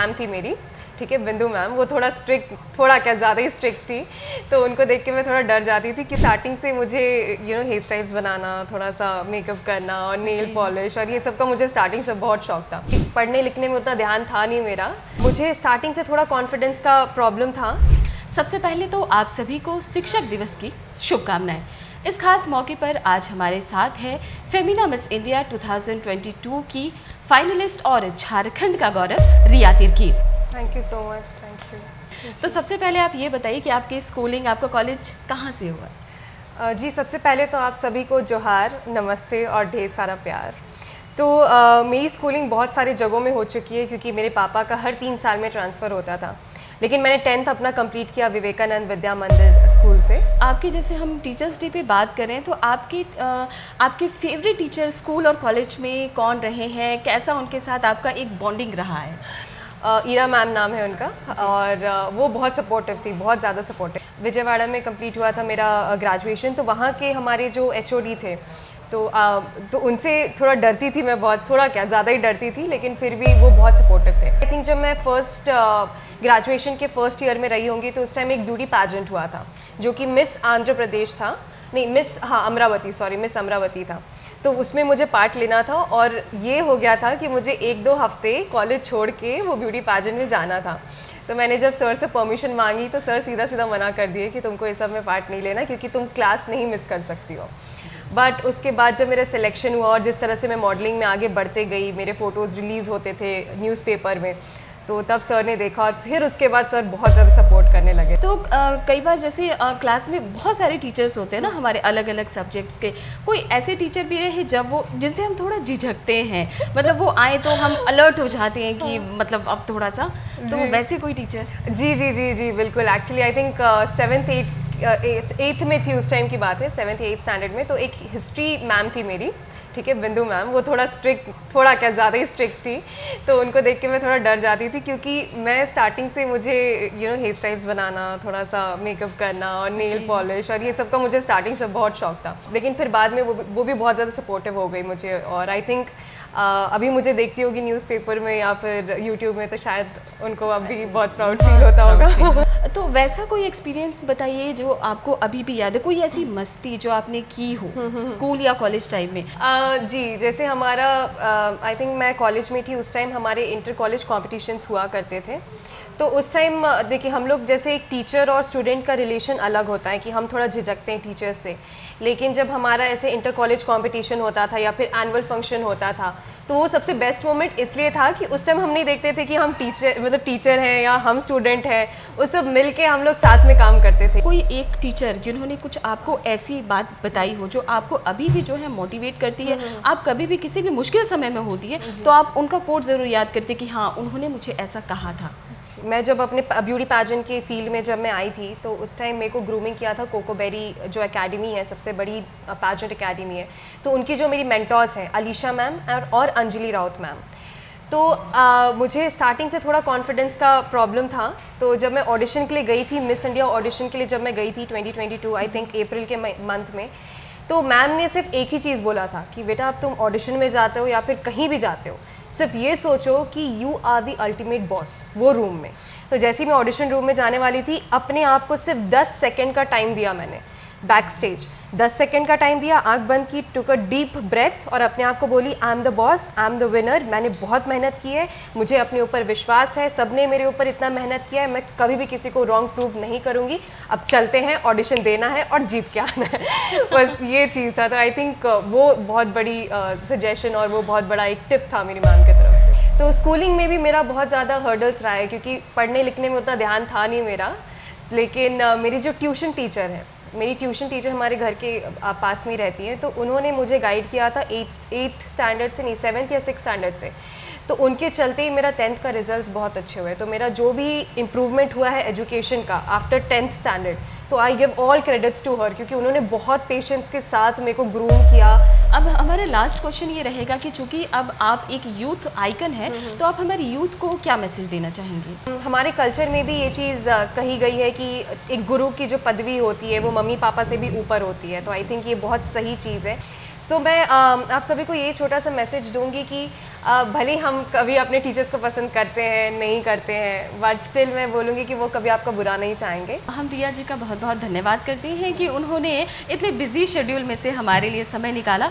Ma'am थी मेरी, ठीक है, बिंदु मैम, वो थोड़ा स्ट्रिक्ट, थोड़ा क्या ज़्यादा ही स्ट्रिक्ट थी। तो उनको देख के मैं थोड़ा डर जाती थी कि स्टार्टिंग से मुझे हेयर स्टाइल्स बनाना, थोड़ा सा मेकअप करना और नेल पॉलिश और ये सब का मुझे स्टार्टिंग से बहुत शौक था। पढ़ने लिखने में उतना ध्यान था नहीं मेरा, मुझे स्टार्टिंग से थोड़ा कॉन्फिडेंस का प्रॉब्लम था। सबसे पहले तो आप सभी को शिक्षक दिवस की शुभकामनाएं। इस खास मौके पर आज हमारे साथ है फेमिना मिस इंडिया 2022 की फाइनलिस्ट और झारखंड का गौरव Riya Tirkey. Thank you so much, thank you. तो सबसे पहले आप ये बताइए कि आपकी स्कूलिंग, आपका कॉलेज कहाँ से हुआ? जी, सबसे पहले तो आप सभी को जोहार, नमस्ते और ढेर सारा प्यार। तो मेरी स्कूलिंग बहुत सारी जगहों में हो चुकी है क्योंकि मेरे पापा का हर 3 साल में ट्रांसफ़र होता था, लेकिन मैंने 10th अपना कंप्लीट किया विवेकानंद विद्या मंदिर स्कूल से। आपकी, जैसे हम टीचर्स डे पे बात करें तो आपके फेवरेट टीचर स्कूल और कॉलेज में कौन रहे हैं? कैसा उनके साथ आपका एक बॉन्डिंग रहा है? ईरा मैम नाम है उनका और वो बहुत सपोर्टिव थी, बहुत ज़्यादा सपोर्टिव। विजयवाड़ा में कंप्लीट हुआ था मेरा ग्रेजुएशन, तो वहाँ के हमारे जो HOD थे तो उनसे थोड़ा डरती थी मैं, बहुत, थोड़ा क्या ज़्यादा ही डरती थी, लेकिन फिर भी वो बहुत सपोर्टिव थे। आई थिंक जब मैं ग्रेजुएशन के फर्स्ट ईयर में रही होंगी तो उस टाइम एक ब्यूटी पैजेंट हुआ था जो कि मिस आंध्र प्रदेश था, नहीं अमरावती, सॉरी, मिस अमरावती था। तो उसमें मुझे पार्ट लेना था और ये हो गया था कि मुझे 1-2 हफ्ते कॉलेज छोड़ के वो ब्यूटी पैजेंट में जाना था। तो मैंने जब सर से परमिशन मांगी तो सर सीधा सीधा मना कर दिए कि तुमको इस सब में पार्ट नहीं लेना क्योंकि तुम क्लास नहीं मिस कर सकती हो। बट उसके बाद जब मेरा सिलेक्शन हुआ और जिस तरह से मैं मॉडलिंग में आगे बढ़ते गई, मेरे फ़ोटोज़ रिलीज़ होते थे न्यूज़पेपर में, तो तब सर ने देखा और फिर उसके बाद सर बहुत ज़्यादा सपोर्ट करने लगे। तो कई बार जैसे क्लास में बहुत सारे टीचर्स होते हैं ना हमारे अलग अलग सब्जेक्ट्स के, कोई ऐसे टीचर भी रहे जब वो जिनसे हम थोड़ा झिझकते हैं, मतलब वो आए तो हम अलर्ट हो जाते हैं कि मतलब अब थोड़ा सा, तो वैसे कोई टीचर? जी जी जी जी बिल्कुल। Actually I think 7th 8th में थी, उस टाइम की बात है, 7th 8th स्टैंडर्ड में। तो एक हिस्ट्री मैम थी मेरी, ठीक है, बिंदु मैम, वो थोड़ा स्ट्रिक्ट, थोड़ा क्या ज़्यादा ही स्ट्रिक्ट थी। तो उनको देख के मैं थोड़ा डर जाती थी क्योंकि मैं स्टार्टिंग से मुझे हेयर स्टाइल्स बनाना, थोड़ा सा मेकअप करना और नेल पॉलिश और ये सब का मुझे स्टार्टिंग से बहुत शौक था, लेकिन फिर बाद में वो भी बहुत ज़्यादा सपोर्टिव हो गई मुझे। और आई थिंक अभी मुझे देखती होगी न्यूज़पेपर में या फिर यूट्यूब में, तो शायद उनको अब भी बहुत प्राउड फील होता होगा। तो वैसा कोई एक्सपीरियंस बताइए जो आपको अभी भी याद है, कोई ऐसी मस्ती जो आपने की हो स्कूल या कॉलेज टाइम में? जी, जैसे हमारा आई थिंक मैं कॉलेज में थी उस टाइम, हमारे इंटर कॉलेज कॉम्पिटिशन्स हुआ करते थे। तो उस टाइम देखिए, हम लोग जैसे एक टीचर और स्टूडेंट का रिलेशन अलग होता है कि हम थोड़ा झिझकते हैं टीचर्स से, लेकिन जब हमारा ऐसे इंटर कॉलेज कंपटीशन होता था या फिर एनुअल फंक्शन होता था तो वो सबसे बेस्ट मोमेंट इसलिए था कि उस टाइम हम नहीं देखते थे कि हम टीचर हैं या हम स्टूडेंट हैं, वो सब मिल के हम लोग साथ में काम करते थे। कोई एक टीचर जिन्होंने कुछ आपको ऐसी बात बताई हो जो आपको अभी भी जो है मोटिवेट करती है, आप कभी भी किसी भी मुश्किल समय में होती है तो आप उनका कोट ज़रूर याद करते कि हाँ उन्होंने मुझे ऐसा कहा था? मैं जब अपने ब्यूटी पैजेंट के फील्ड में जब मैं आई थी तो उस टाइम मेरे को ग्रूमिंग किया था कोकोबेरी जो एकेडमी है, सबसे बड़ी पैजेंट एकेडमी है। तो उनकी जो मेरी मेंटर्स हैं अलीशा मैम और अंजलि राउत मैम। तो मुझे स्टार्टिंग से थोड़ा कॉन्फिडेंस का प्रॉब्लम था। तो जब मैं ऑडिशन के लिए गई थी, मिस इंडिया ऑडिशन के लिए जब मैं गई थी 2022 आई थिंक अप्रैल के मंथ में, तो मैम ने सिर्फ एक ही चीज़ बोला था कि बेटा अब तुम ऑडिशन में जाते हो या फिर कहीं भी जाते हो, सिर्फ ये सोचो कि you are the ultimate boss वो रूम में। तो जैसे ही मैं ऑडिशन रूम में जाने वाली थी, अपने आप को सिर्फ 10 सेकेंड का टाइम दिया मैंने बैक स्टेज, 10 सेकेंड का टाइम दिया, आंख बंद की, टुक अ डीप ब्रेथ और अपने आप को बोली I am the boss, I am the winner. मैंने बहुत मेहनत की है, मुझे अपने ऊपर विश्वास है, सबने मेरे ऊपर इतना मेहनत किया है, मैं कभी भी किसी को रॉन्ग प्रूव नहीं करूँगी। अब चलते हैं, ऑडिशन देना है और जीत के आना है। बस ये चीज़ था। तो आई थिंक वो बहुत बड़ी सजेशन और वो बहुत बड़ा एक टिप था मेरी मैम की तरफ से। तो स्कूलिंग में भी मेरा बहुत ज़्यादा हर्डल्स रहा है क्योंकि पढ़ने लिखने में उतना ध्यान था नहीं मेरा, लेकिन मेरी जो ट्यूशन टीचर है, मेरी ट्यूशन टीचर हमारे घर के पास में ही रहती है, तो उन्होंने मुझे गाइड किया था 8th स्टैंडर्ड से, नहीं 7th या 6th स्टैंडर्ड से। तो उनके चलते ही मेरा 10th का रिजल्ट्स बहुत अच्छे हुए। तो मेरा जो भी इम्प्रूवमेंट हुआ है एजुकेशन का आफ्टर 10th स्टैंडर्ड, तो I give all credits to her क्योंकि उन्होंने बहुत पेशेंस के साथ मेरे को ग्रूम किया। अब हमारा लास्ट क्वेश्चन ये रहेगा कि चूंकि अब आप एक यूथ आइकन है, तो आप हमारे यूथ को क्या मैसेज देना चाहेंगे? हमारे कल्चर में भी ये चीज़ कही गई है कि एक गुरु की जो पदवी होती है वो मम्मी पापा से भी ऊपर होती है। तो आई थिंक ये बहुत सही चीज़ है। सो मैं आप सभी को ये छोटा सा मैसेज दूंगी कि भले हम कभी अपने टीचर्स को पसंद करते हैं नहीं करते हैं, बट स्टिल मैं बोलूँगी कि वो कभी आपका बुरा नहीं चाहेंगे। हम रिया जी का बहुत बहुत धन्यवाद करते हैं कि उन्होंने इतने बिजी शेड्यूल में से हमारे लिए समय निकाला।